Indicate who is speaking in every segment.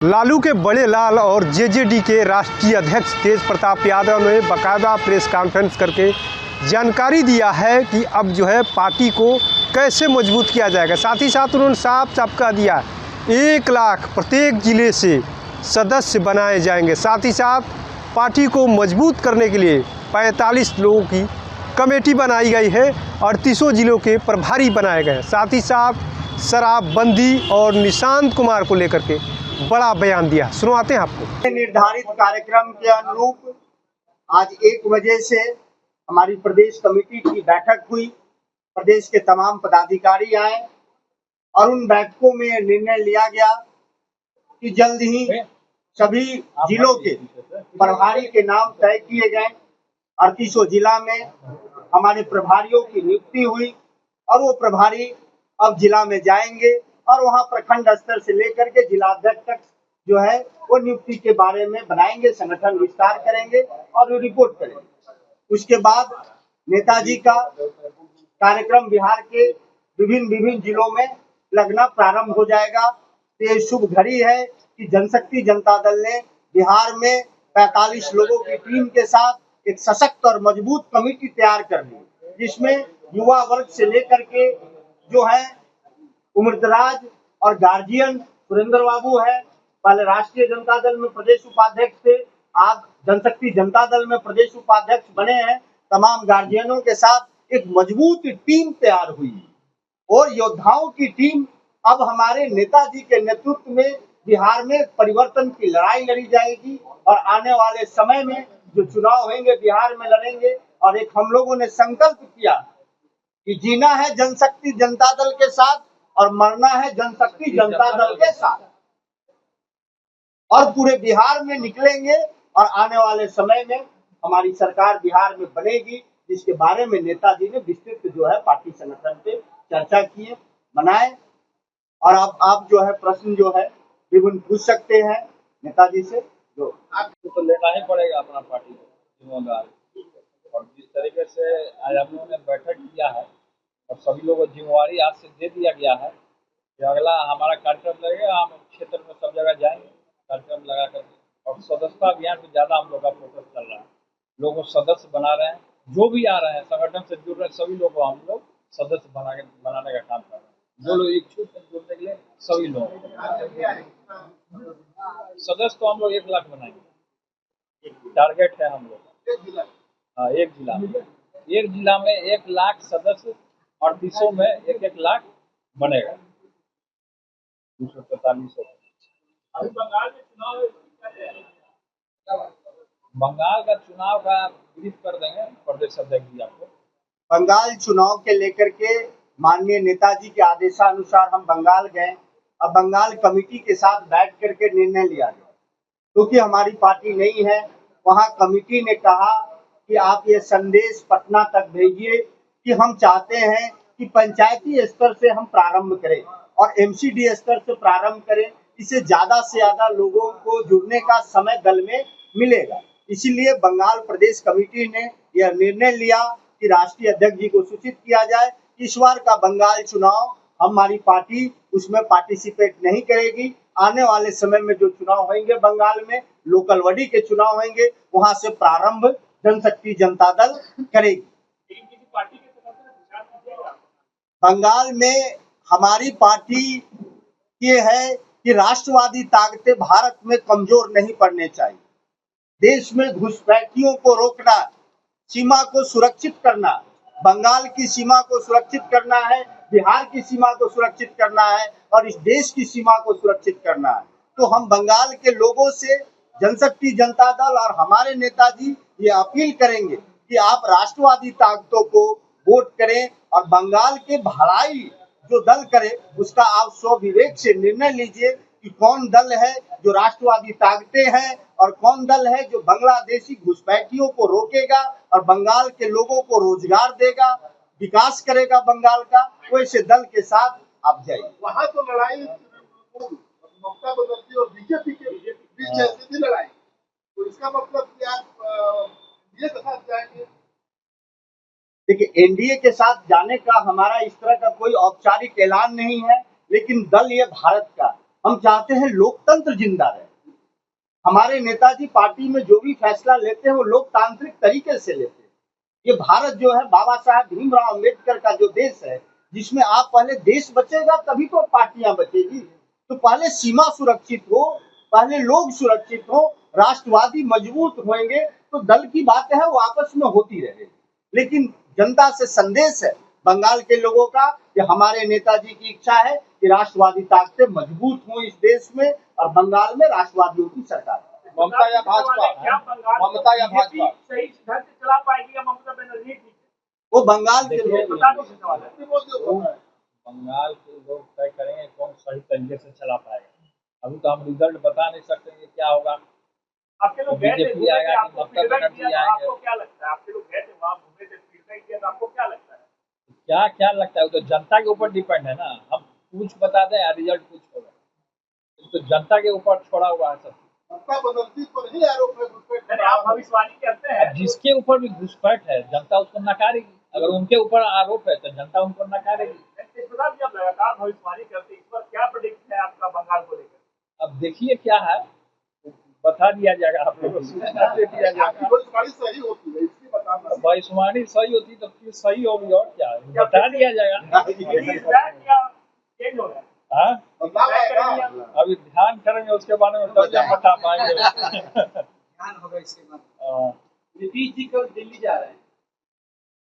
Speaker 1: लालू के बड़े लाल और जेजेडी के राष्ट्रीय अध्यक्ष तेज प्रताप यादव ने बाकायदा प्रेस कॉन्फ्रेंस करके जानकारी दिया है कि अब जो है पार्टी को कैसे मजबूत किया जाएगा। साथ ही साथ उन्होंने साफ साफ कह दिया 1 लाख प्रत्येक ज़िले से सदस्य बनाए जाएंगे। साथ ही साथ पार्टी को मजबूत करने के लिए 45 लोगों की कमेटी बनाई गई है और 38 जिलों के प्रभारी बनाए गए हैं। साथ ही साथ शराबबंदी और निशांत कुमार को लेकर के बड़ा बयान दिया। सुनवाते हैं आपको।
Speaker 2: निर्धारित कार्यक्रम के अनुरूप आज 1 बजे से हमारी प्रदेश कमेटी की बैठक हुई। प्रदेश के तमाम पदाधिकारी आए और उन बैठकों में निर्णय लिया गया कि जल्द ही सभी जिलों के प्रभारी के नाम तय किए गए। 38 जिला में हमारे प्रभारियों की नियुक्ति हुई और वो प्रभारी अब जिला में जाएंगे और वहाँ प्रखंड स्तर से लेकर के जिलाध्यक्ष तक जो है वो नियुक्ति के बारे में बनाएंगे, संगठन विस्तार करेंगे और रिपोर्ट करेंगे। उसके बाद नेताजी का कार्यक्रम बिहार के विभिन्न जिलों में लगना प्रारंभ हो जाएगा। तो ये शुभ घड़ी है कि जनशक्ति जनता दल ने बिहार में 45 लोगों की टीम के साथ एक सशक्त और मजबूत कमेटी तैयार कर ली, जिसमें युवा वर्ग से लेकर के जो है उम्रदराज और गार्जियन सुरेंद्र बाबू है, पहले राष्ट्रीय जनता दल में प्रदेश उपाध्यक्ष थे, आज जनशक्ति जनता दल में प्रदेश उपाध्यक्ष बने हैं। तमाम गार्जियनों के साथ एक मजबूत टीम तैयार हुई और योद्धाओं की टीम अब हमारे नेताजी के नेतृत्व में बिहार में परिवर्तन की लड़ाई लड़ी जाएगी और आने वाले समय में जो चुनाव होंगे बिहार में लड़ेंगे। और एक हम लोगों ने संकल्प किया कि जीना है जनशक्ति जनता दल के साथ और मरना है जनशक्ति जनता दल के साथ, और पूरे बिहार में निकलेंगे और आने वाले समय में हमारी सरकार बिहार में बनेगी, जिसके बारे में नेताजी ने विस्तृत जो है पार्टी संगठन पे चर्चा किए बनाए। और आप जो है प्रश्न जो है विभिन्न पूछ सकते हैं नेताजी से, जो
Speaker 3: आपको तो लेना ही पड़ेगा अपना पार्टी को जिम्मेदार। और जिस तरीके से आज हम लोगों ने बैठक किया है और सभी लोगों को जिम्मेवारी आज से दे दिया गया है कि अगला हमारा कार्यक्रम लगेगा, हम क्षेत्र में सब जगह जाएंगे कार्यक्रम लगा कर। और सदस्यता अभियान पे ज़्यादा हम लोग का फोकस चल रहा है, लोगों को सदस्य बना रहे हैं, जो भी आ रहे हैं संगठन से जुड़ रहे हैं सभी लोग को हम लोग सदस्य बनाने का काम कर रहे हैं। जो लोग इच्छुक हैं जुड़ने के लिए सभी लोग सदस्य तो हम लोग 1 लाख बनाएंगे, टारगेट है हम लोग। हाँ, एक जिला में 1 लाख सदस्य और 38 में 1-1 लाख बनेगा। 243 बंगाल का चुनाव का ब्रीफ कर देंगे प्रदेश अध्यक्ष जी आपको।
Speaker 2: बंगाल चुनाव के लेकर के माननीय नेताजी के आदेशानुसार हम बंगाल गए। अब बंगाल कमेटी के साथ बैठ करके निर्णय लिया गया, क्योंकि हमारी पार्टी नहीं है। वहां कमेटी ने कहा कि आप ये संदेश पटना तक भेजिए कि हम चाहते हैं कि पंचायती स्तर से हम प्रारंभ करें और एमसीडी स्तर से प्रारंभ करें, इससे ज्यादा से ज्यादा लोगों को जुड़ने का समय दल में मिलेगा। इसीलिए बंगाल प्रदेश कमेटी ने यह निर्णय लिया कि राष्ट्रीय अध्यक्ष जी को सूचित किया जाए। इस बार का बंगाल चुनाव हमारी पार्टी उसमें पार्टिसिपेट नहीं करेगी। आने वाले समय में जो चुनाव होंगे बंगाल में, लोकल बॉडी के चुनाव होंगे, वहां से प्रारंभ जनशक्ति जनता दल करेगी। बंगाल में हमारी पार्टी ये है कि राष्ट्रवादी ताकतें भारत में कमजोर नहीं पड़ने चाहिए। देश में घुसपैठियों को रोकना, सीमा को सुरक्षित करना, बंगाल की सीमा को सुरक्षित करना है, बिहार की सीमा को सुरक्षित करना है और इस देश की सीमा को सुरक्षित करना है। तो हम बंगाल के लोगों से जनशक्ति जनता दल और हमारे नेताजी ये अपील करेंगे कि आप राष्ट्रवादी ताकतों को वोट करें और बंगाल के भलाई जो दल करे उसका आप स्वविवेक से निर्णय लीजिए कि कौन दल है जो राष्ट्रवादी ताकतें हैं और कौन दल है जो बांग्लादेशी घुसपैठियों को रोकेगा और बंगाल के लोगों को रोजगार देगा, विकास करेगा बंगाल का। वैसे दल के साथ आप जाइए।
Speaker 4: वहाँ तो लड़ाई ममता बनर्जी और बीजेपी के बीच है, सीधी लड़ाई। तो इसका मतलब कि आप ये के साथ जाएंगे।
Speaker 2: देखिए, एनडीए के साथ जाने का हमारा इस तरह का कोई औपचारिक ऐलान नहीं है, लेकिन दल ये भारत का, हम चाहते हैं लोकतंत्र जिंदा रहे। हमारे नेताजी पार्टी में जो भी फैसला लेते हैं वो लोकतांत्रिक तरीके से लेते हैं। ये भारत जो है बाबा साहब भीमराव अम्बेडकर का जो देश है, जिसमें आप पहले देश बचेगा तभी तो पार्टियां बचेगी। तो पहले सीमा सुरक्षित हो, पहले लोग सुरक्षित हो, राष्ट्रवादी मजबूत होंगे तो दल की बातें है वो आपस में होती रहेगी। लेकिन जनता से संदेश है बंगाल के लोगों का कि हमारे नेताजी की इच्छा है कि राष्ट्रवादी ताकतें मजबूत हों इस देश में और बंगाल में राष्ट्रवादियों की सरकार।
Speaker 3: ममता या भाजपा? ममता या भाजपा?
Speaker 5: सही ढंग से चला पाएगी या ममता बनर्जी?
Speaker 2: वो बंगाल के
Speaker 3: देखिए,
Speaker 2: लोग
Speaker 3: बंगाल के लोग तय करेंगे कौन सही तरीके से चला पाएगा। अभी तो हम रिजल्ट बता नहीं सकते कि क्या होगा।
Speaker 5: आपके लोग गए थे,
Speaker 3: बीजेपी आएगा कि
Speaker 5: आपको
Speaker 3: ममता
Speaker 5: फीडबैक
Speaker 3: बनर्जी
Speaker 5: दिया,
Speaker 3: आएंगे?
Speaker 5: आपको क्या लगता है? आपके लोग गए थे वहाँ, घूमे थे, फीडबैक दिया, तो आपको क्या लगता है?
Speaker 3: क्या क्या लगता है? वो तो जनता के ऊपर डिपेंड है ना। हम कुछ बता दें या रिजल्ट कुछ होगा, तो जनता के ऊपर छोड़ा हुआ है सब।
Speaker 4: ममता बनर्जी पर ही आरोप है घुसपैठ
Speaker 5: यानी आप भविष्यवाणी करते हैं
Speaker 3: अब जिसके ऊपर भी घुसपैठ है जनता उसको नकारेगी। अगर उनके ऊपर आरोप है तो जनता उनको नकारेगी।
Speaker 5: इस प्रकार की आप लगातार भविष्यवाणी करते हैं, इस पर क्या प्रेडिक्ट है आपका बंगाल को लेकर?
Speaker 3: अब देखिए क्या है, बता दिया जाएगा आप लोगों को, सूचना दे दिया
Speaker 4: आपकी
Speaker 3: जाएगा।
Speaker 4: भविष्यवाणी सही होती है इसलिए बताना।
Speaker 3: भविष्यवाणी सही होती तो फिर सही होगी और क्या, बता दिया जाएगा।
Speaker 5: फीडबैक या चेंज हो रहा है?
Speaker 3: हाँ,
Speaker 4: बदलाव आएगा।
Speaker 3: अभी ध्यान करेंगे उसके बारे में तब जब बता पाएंगे।
Speaker 2: ध्यान होगा इसके बाद।
Speaker 3: हाँ,
Speaker 2: नीतीश जी कल दिल्ली जा रहे हैं।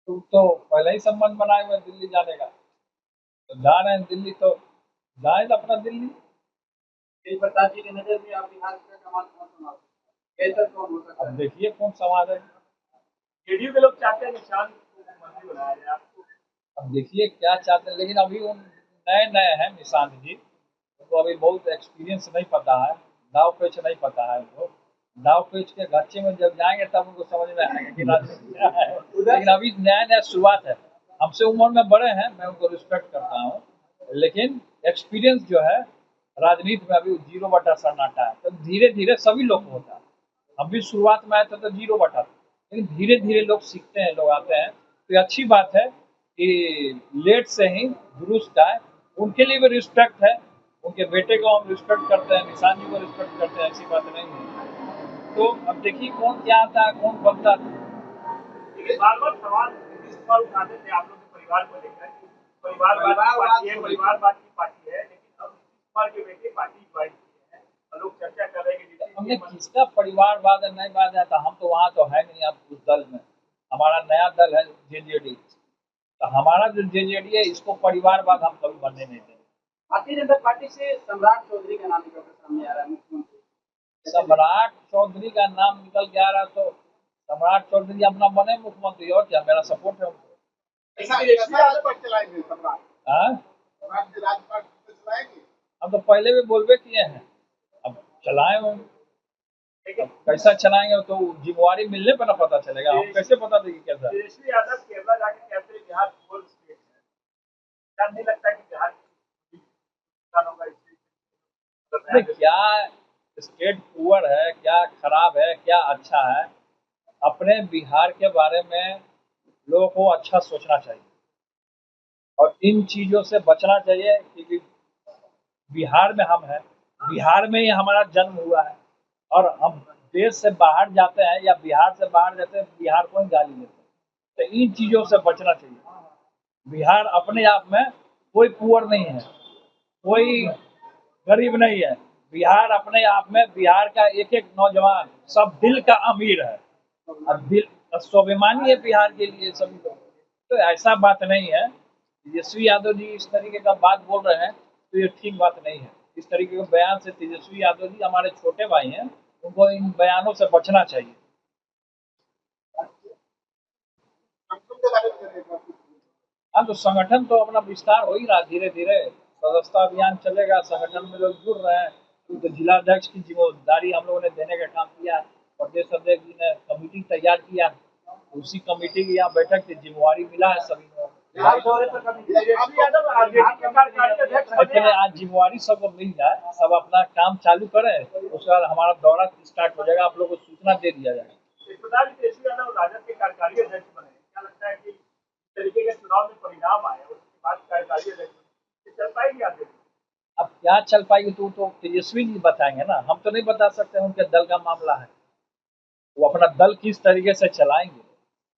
Speaker 3: तुम तो पहले ही संबंध बनाए हुए दिल्ली जाने का, तो जा रहे हैं दिल्ली तो जाए तो अपना दिल्ली।
Speaker 2: तेज प्रताप जी की नजर में आप बिहार का कमान कौन संभाल सकता है? कैसे कौन हो सकता
Speaker 3: अब देखिए कौन समाज है।
Speaker 5: जेडीयू के लोग चाहते हैं निशान को मंत्री बनाया जाए, आपको
Speaker 3: अब देखिए क्या चाहते हैं, लेकिन अभी उन नए नए हैं निशांत जी, उनको अभी बहुत एक्सपीरियंस नहीं पता है, दाव पेच नहीं पता है उनको। दाव पेच के गच्चे में जब जाएंगे तब उनको समझ में आएगा कि राजनीति क्या है। लेकिन अभी नया नया शुरुआत है। हमसे उम्र में बड़े हैं, मैं उनको रिस्पेक्ट करता हूँ, लेकिन एक्सपीरियंस जो है राजनीति में अभी 0 बटा सन्नाटा है। तो धीरे धीरे सभी लोग को होता है। हम भी शुरुआत में आए थे तो 0 बटा था, लेकिन धीरे धीरे लोग सीखते हैं, लोग आते हैं। तो ये अच्छी बात है कि लेट से ही दुरुस्त आए। उनके लिए भी रिस्पेक्ट है, उनके बेटे को हम रिस्पेक्ट करते हैं, निशान जी को रिस्पेक्ट करते हैं, ऐसी बात नहीं है। तो अब देखिए कौन क्या आता है, कौन बनता है।
Speaker 5: लेकिन बार बार सवाल इस पर उठाते थे आप लोग के परिवार को लेकर कि परिवारवाद की पार्टी है, परिवारवाद की पार्टी है, लेकिन अब नीतीश कुमार के बेटे पार्टी ज्वाइन किए हैं और लोग चर्चा कर रहे हैं कि
Speaker 3: हमने किसका परिवारवाद है नहीं वाद है, तो हम तो वहाँ तो है नहीं अब उस दल में। हमारा नया दल है जेजेडी, तो हमारा जो जेजेडी है इसको परिवारवाद हम कभी बनने नहीं देंगे।
Speaker 2: भारतीय जनता पार्टी से सम्राट चौधरी का नाम निकल कर सामने आ रहा है मुख्यमंत्री।
Speaker 3: सम्राट चौधरी का नाम निकल के आ रहा, तो सम्राट चौधरी अपना बने मुख्यमंत्री, और क्या, मेरा सपोर्ट है उनको।
Speaker 4: ऐसा राजपाट चलाएंगे सम्राट?
Speaker 3: हाँ,
Speaker 4: सम्राट जी राजपाट चलाएंगे?
Speaker 3: हम तो पहले भी बोलबे किए हैं, अब चलाए हम। अब कैसा चलाएंगे तो जिम्मेवारी मिलने पर ना पता चलेगा, हम कैसे पता देंगे कैसा।
Speaker 5: तेजस्वी यादव केरला जाके कहते हैं बिहार फोर स्टेट है, क्या नहीं लगता कि बिहार होगा
Speaker 3: अरे क्या स्टेट पुअर है, क्या खराब है, क्या अच्छा है, अपने बिहार के बारे में लोगों को अच्छा सोचना चाहिए और इन चीजों से बचना चाहिए। क्योंकि बिहार में हम हैं, बिहार में ही हमारा जन्म हुआ है, और हम देश से बाहर जाते हैं या बिहार से बाहर जाते हैं, बिहार को ही गाली देते हैं। तो इन चीजों से बचना चाहिए। बिहार अपने आप में कोई पुअर नहीं है, कोई गरीब नहीं है। बिहार अपने आप में, बिहार का एक एक नौजवान सब दिल का अमीर है, और दिल स्वाभिमानी है बिहार के लिए सभी लोग। तो ऐसा बात नहीं है। तेजस्वी यादव जी इस तरीके का बात बोल रहे हैं तो ये ठीक बात नहीं है। इस तरीके के बयान से तेजस्वी यादव जी हमारे छोटे भाई हैं, उनको इन बयानों से बचना चाहिए। हाँ, तो संगठन तो अपना विस्तार हो ही रहा, धीरे धीरे सदस्यता अभियान चलेगा, संगठन में लोग जुड़ रहे हैं। तो जिलाध्यक्ष की जिम्मेदारी हम लोगों ने देने का काम किया, प्रदेश अध्यक्ष जी ने कमेटी तैयार किया, उसी कमेटी की यहाँ बैठक की जिम्मेवारी मिला है सभी को।
Speaker 5: तेजस्वी यादव आरजेडी के कार्यकारी अध्यक्ष
Speaker 3: पहले आज जिम्मेवारी सबको मिल जाए, सब अपना काम चालू करें, उसके बाद हमारा दौरा स्टार्ट हो जाएगा, आप लोगों को सूचना दे दिया जाएगा।
Speaker 5: इस प्रकार तेजस्वी यादव राजद के कार्यकारी अध्यक्ष बने, क्या लगता है कि इस तरीके के चुनाव में परिणाम आए उसके बाद कार्यकारी अध्यक्ष चल पाएगी आगे?
Speaker 3: अब क्या चल पाएगी तो तेजस्वी जी बताएंगे ना, हम तो नहीं बता सकते हैं, उनके दल का मामला है। वो अपना दल किस तरीके से चलाएंगे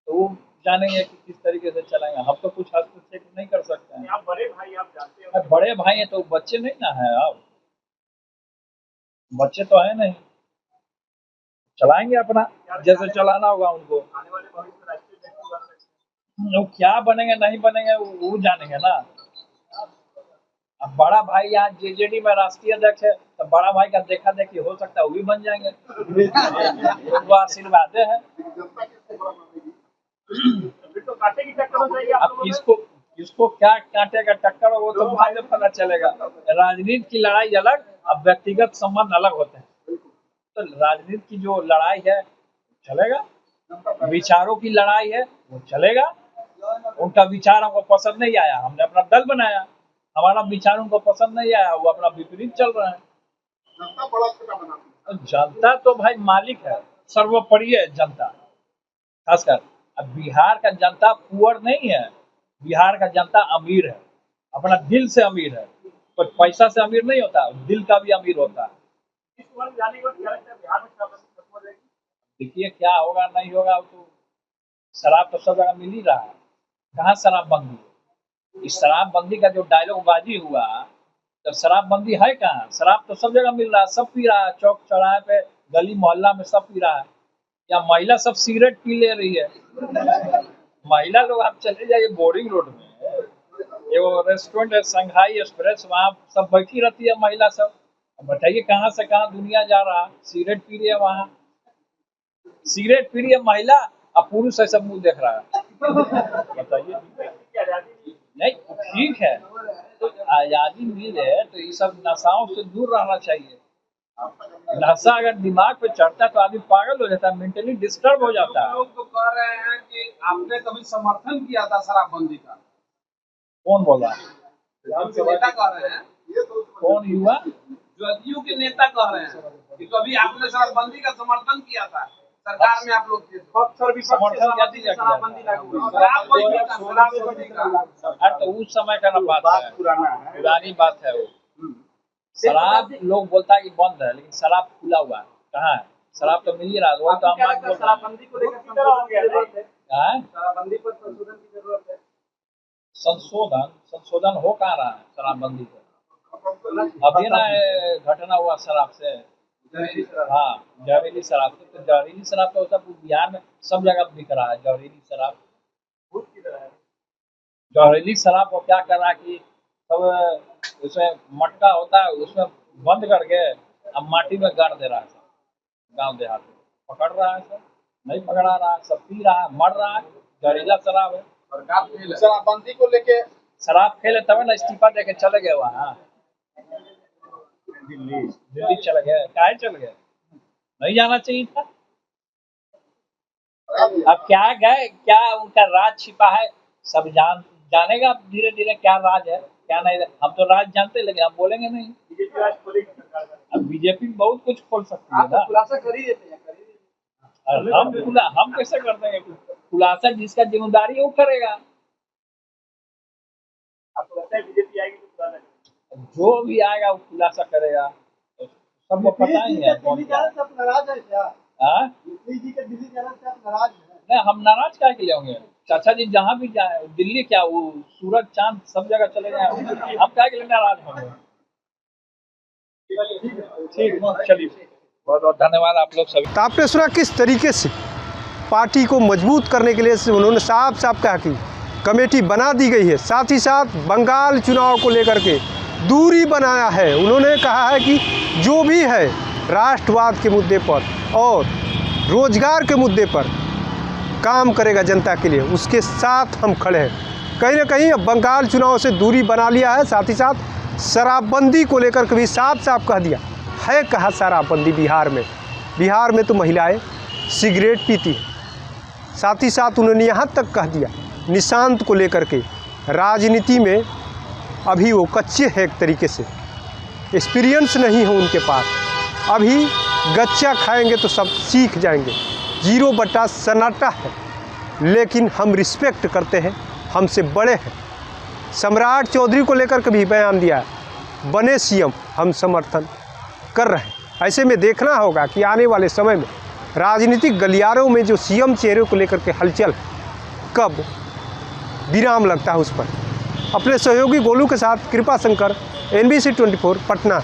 Speaker 3: तो वो जानेंगे कि किस तरीके से चलाएंगे, हम तो कुछ हस्तक्षेप नहीं कर सकते हैं।
Speaker 5: आप बड़े भाई, आप जानते हो।
Speaker 3: अब बड़े भाई हैं तो बच्चे नहीं ना है, अब बच्चे तो है नहीं, चलाएंगे अपना जैसे चलाना होगा उनको।
Speaker 5: आने वाले भविष्य में राष्ट्रीय अध्यक्ष बन सकते हैं।
Speaker 3: वो क्या बनेंगे नहीं बनेंगे वो जानेंगे ना। अब बड़ा भाई यहाँ जेजेडी में राष्ट्रीय अध्यक्ष है तो बड़ा भाई का देखा देखी हो सकता है वो भी बन जाएंगे। वो आशीर्वाद है।
Speaker 4: जनता किसको बड़ा मानेगी?
Speaker 5: फिर तो कांटे की टक्कर हो जाएगी आप
Speaker 3: अब
Speaker 5: लोगों में।
Speaker 3: किसको क्या कांटे का टक्कर हो वो तो बाद में पता चलेगा। राजनीति की लड़ाई अलग, अब व्यक्तिगत संबंध अलग होते हैं। तो राजनीति की जो लड़ाई है चलेगा, विचारों की लड़ाई है वो चलेगा। उनका विचार हमको पसंद नहीं आया, हमने अपना दल बनाया। हमारा विचार उनको पसंद नहीं आया, वो अपना विपरीत चल रहा है।
Speaker 4: जनता बड़ा छोटा बनाती है।
Speaker 3: जनता तो भाई मालिक है, सर्वोपरि है जनता। खासकर अब बिहार का जनता पुअर नहीं है, बिहार का जनता अमीर है, अपना दिल से अमीर है। पर पैसा से अमीर नहीं होता, दिल का भी अमीर होता है।
Speaker 5: इस बार जाने के बाद क्या लगता है बिहार में शराबबंदी खत्म हो जाएगी?
Speaker 3: देखिए क्या होगा नहीं होगा, तो शराब तो सब जगह मिल ही रहा है, कहाँ शराबबंदी है? इस शराबबंदी का जो डायलॉग बाजी हुआ, तो शराबबंदी है कहाँ? शराब तो सब जगह मिल रहा है, सब पी रहा है, चौक चौराहे पे गली मोहल्ला में सब पी रहा है। या महिला सब सिगरेट पी ले रही है। महिला लोग आप चले जाइए बोरिंग रोड में, ये वो रेस्टोरेंट है संघाई एक्सप्रेस, वहाँ सब बैठी रहती है महिला सब। बताइए कहाँ से कहाँ दुनिया जा रहा है, सिगरेट पी रही है वहाँ, सिगरेट पी रही है महिला और पुरुष ऐसा मुंह देख रहा है। बताइए
Speaker 5: क्या आजादी
Speaker 3: नहीं ठीक है, तो आजादी मिले तो ये सब नशाओं से दूर रहना चाहिए। नशा अगर दिमाग पे चढ़ता है तो आदमी पागल हो जाता है, मेंटली डिस्टर्ब हो जाता है।
Speaker 6: लोग तो कह रहे हैं कि आपने कभी समर्थन किया था शराबबंदी का।
Speaker 3: कौन बोला?
Speaker 6: के नेता कह रहे हैं,
Speaker 3: कौन युवा?
Speaker 6: जदयू के नेता कह रहे हैं कि कभी आपने शराबबंदी का समर्थन किया था, सरकार में आप लोग थे तो।
Speaker 3: समर्थन क्या चीज का किया?
Speaker 6: शराबबंदी लागू हुई। शराबबंदी का
Speaker 3: अरे तो उस समय का ना बात है,
Speaker 2: पुराना है।
Speaker 3: पुरानी बात है वो। शराब लोग बोलता है कि बंद है, लेकिन शराब खुला हुआ है, कहाँ है? शराब तो मिल ही रहा है, वो तो हम बात बोल रहे हैं।
Speaker 6: शराबबंदी को लेकर संशोधन की जरूरत है।
Speaker 3: हाँ?
Speaker 6: शराबबंदी पर संशोधन की जरूरत है।
Speaker 3: संशोधन हो कहाँ रहा है शराबबंदी पे? अभी ना घटना हुआ शराब से, हाँ जहरीली शराब से। तो जहरीली शराब तो सब बिहार में सब जगह बिक रहा है जहरीली शराब। जहरीली शराब को क्या कर रहा है कि सब उसमें मटका होता है, उसमें बंद करके अब माटी में गाड़ दे रहा है। सब गाँव देहात में पकड़ रहा है, सब नहीं पकड़ा रहा है, सब पी रहा है, मर रहा है। जहरीला शराब है।
Speaker 6: सरकार फेल है। शराबबंदी को लेके
Speaker 3: शराब खेले तब ना इस्तीफा देके चले गए वहाँ दिल्ली चले गए। काहे चले गए? नहीं जाना चाहिए था। अब क्या गए, क्या उनका राज छिपा है सब जानेगा धीरे धीरे क्या राज है क्या नहीं। हम तो राज जानते हैं लेकिन हम बोलेंगे नहीं।
Speaker 5: बीजेपी राज खोलेगी सरकार का।
Speaker 3: अब बीजेपी बहुत कुछ खोल सकती है ना।
Speaker 6: खुलासा कर ही देते हैं,
Speaker 3: हम कैसे कर देंगे खुलासा? जिसका जिम्मेदारी है वो करेगा।
Speaker 5: आपको लगता है बीजेपी आएगी तो खुलासा करेगी?
Speaker 3: जो भी आएगा वो खुलासा करेगा, तो सबको पता ही है कौन क्या है।
Speaker 2: नाराज है क्या?
Speaker 3: हाँ?
Speaker 2: जी के दिल्ली जाने से आप नाराज हैं?
Speaker 3: नहीं, हम नाराज क्या के लिए होंगे? चाचा जी जहाँ भी जाए, दिल्ली क्या वो सूरज चांद सब जगह चले जाए, हम क्या के लिए नाराज होंगे? ठीक, चलिए बहुत बहुत धन्यवाद आप लोग सभी।
Speaker 1: तो आपने सुना किस तरीके से पार्टी को मजबूत करने के लिए उन्होंने साफ साफ कहा कि कमेटी बना दी गई है। साथ ही साथ बंगाल चुनाव को लेकर के दूरी बनाया है। उन्होंने कहा है कि जो भी है राष्ट्रवाद के मुद्दे पर और रोजगार के मुद्दे पर काम करेगा जनता के लिए, उसके साथ हम खड़े हैं। कहीं ना कहीं अब बंगाल चुनाव से दूरी बना लिया है। साथ ही साथ शराबबंदी को लेकर के भी साफ साफ कह दिया है। कहा शराबबंदी बिहार में तो महिलाएं सिगरेट पीती हैं। साथ ही साथ उन्होंने यहाँ तक कह दिया निशांत को लेकर के राजनीति में अभी वो कच्चे हैं, एक तरीके से एक्सपीरियंस नहीं है उनके पास। अभी गच्चा खाएंगे तो सब सीख जाएंगे। 0 सन्नाटा है, लेकिन हम रिस्पेक्ट करते हैं, हमसे बड़े हैं। सम्राट चौधरी को लेकर के भी बयान दिया है। बने सीएम हम समर्थन कर रहे हैं। ऐसे में देखना होगा कि आने वाले समय में राजनीतिक गलियारों में जो सीएम चेहरे को लेकर के हलचल कब विराम लगता है उस पर। अपने सहयोगी गोलू के साथ कृपा शंकर, NBC 24 पटना।